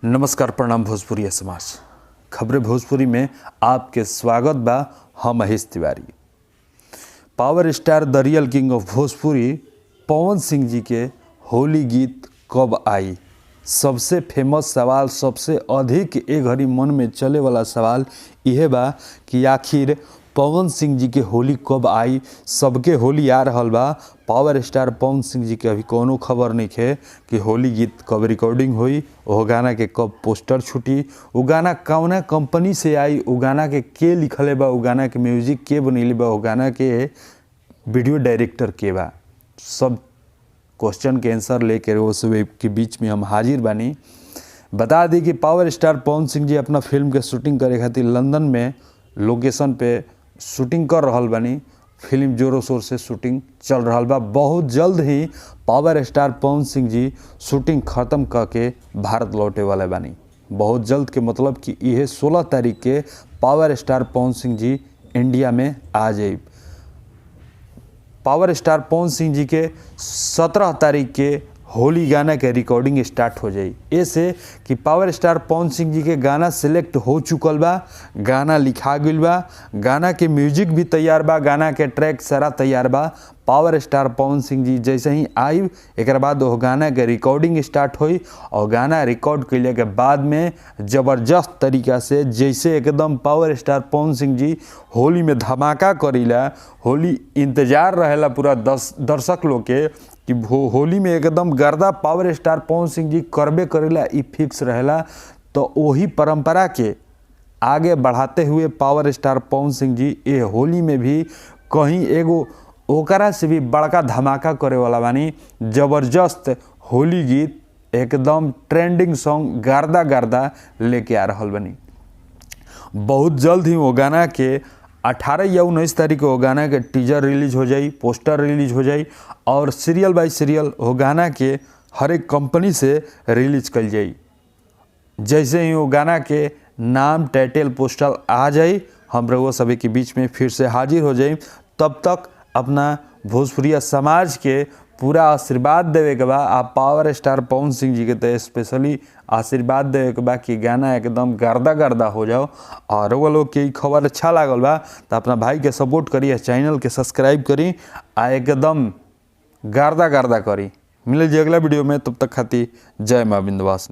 नमस्कार, प्रणाम भोजपुरी समाज। खबरें भोजपुरी में आपके स्वागत बा। हम Mahesh Tiwari. Power star the real king of Bhojpuri Pawan Singh ji के होली गीत कब आई? सबसे फेमस सवाल, सबसे अधिक एक घड़ी मन में चले वाला सवाल यह बा कि आखिर पवन सिंह जी के होली कब आई। सबके होली आ रहल बा। पावर स्टार पवन सिंह जी के अभी कोनो खबर नहीं है कि होली गीत कब रिकॉर्डिंग हुई, वो गाना के कब पोस्टर छूटी, वो गाना कौना कंपनी से आई, वो गाना के लिखले बा, वो गाना के म्यूजिक के बनैले बा, वो गाना के वीडियो डायरेक्टर के बा। सब क्वेश्चन के आंसर लेकर उस के बीच में हम हाजिर बानी। बता दी कि पावर स्टार पवन सिंह जी अपना फिल्म के शूटिंग करे खातिर लंदन में लोकेशन पे शूटिंग कर रहल बानी। फिल्म जोरों शोर से शूटिंग चल रहा बा। बहुत जल्द ही पावर स्टार पवन सिंह जी शूटिंग ख़त्म करके भारत लौटे वाले बानी। बहुत जल्द के मतलब कि यह 16 तारीख के पावर स्टार पवन सिंह जी इंडिया में आ जाए। पावर स्टार पवन सिंह जी के 17 तारीख के होली गाना के रिकॉर्डिंग स्टार्ट हो जाई। ऐसे कि पावर स्टार पवन सिंह जी के गाना सिलेक्ट हो चुकल बा, गाना लिखा गइल बा, गाना के म्यूजिक भी तैयार बा, गाना के ट्रैक सारा तैयार बा। पावर स्टार पवन सिंह जी जैसे ही आई एक बाद वो गाना के रिकॉर्डिंग स्टार्ट हुई और गाना रिकॉर्ड कैले के बाद में ज़बरदस्त तरीका से जैसे एकदम पावर स्टार पवन सिंह जी होली में धमाका करीला, होली इंतजार रहेला पूरा दर्शक लोग के कि होली में एकदम गर्दा पावर स्टार पवन सिंह जी करबे करेला, ई फिक्स रहेला। तो वही परंपरा के आगे बढ़ाते हुए पावर स्टार पवन सिंह जी ये होली में भी कहीं एगो ओकरा से भी बड़का धमाका करे वाला बानी। जबरदस्त होली गीत एकदम ट्रेंडिंग सॉन्ग गर्दा गर्दा लेके आ रहल बानी। बहुत जल्द ही वो गाना के 18 या 19 तारीख को गाना के टीजर रिलीज हो जाई, पोस्टर रिलीज हो जाई और सीरियल बाय सीरियल वो गाना के हर एक कंपनी से रिलीज कल जाई। जैसे ही वो गाना के नाम, टाइटल, पोस्टर आ जाई, हम लोग सभी के बीच में फिर से हाजिर हो जाई। तब तक अपना भोजपुरिया समाज के पूरा आशीर्वाद देवे के बा। आप पावर स्टार पवन सिंह जी के तो स्पेशली आशीर्वाद देवे के बा कि गाना एकदम गर्दा गर्दा हो जाओ। और वो लोग के खबर अच्छा लागल बा तो अपना भाई के सपोर्ट करी, चैनल के सब्सक्राइब करी आ एकदम गर्दा गर्दा करी। मिले जी अगला वीडियो में, तब तक खातिर जय माँ विंध्यवासिनी।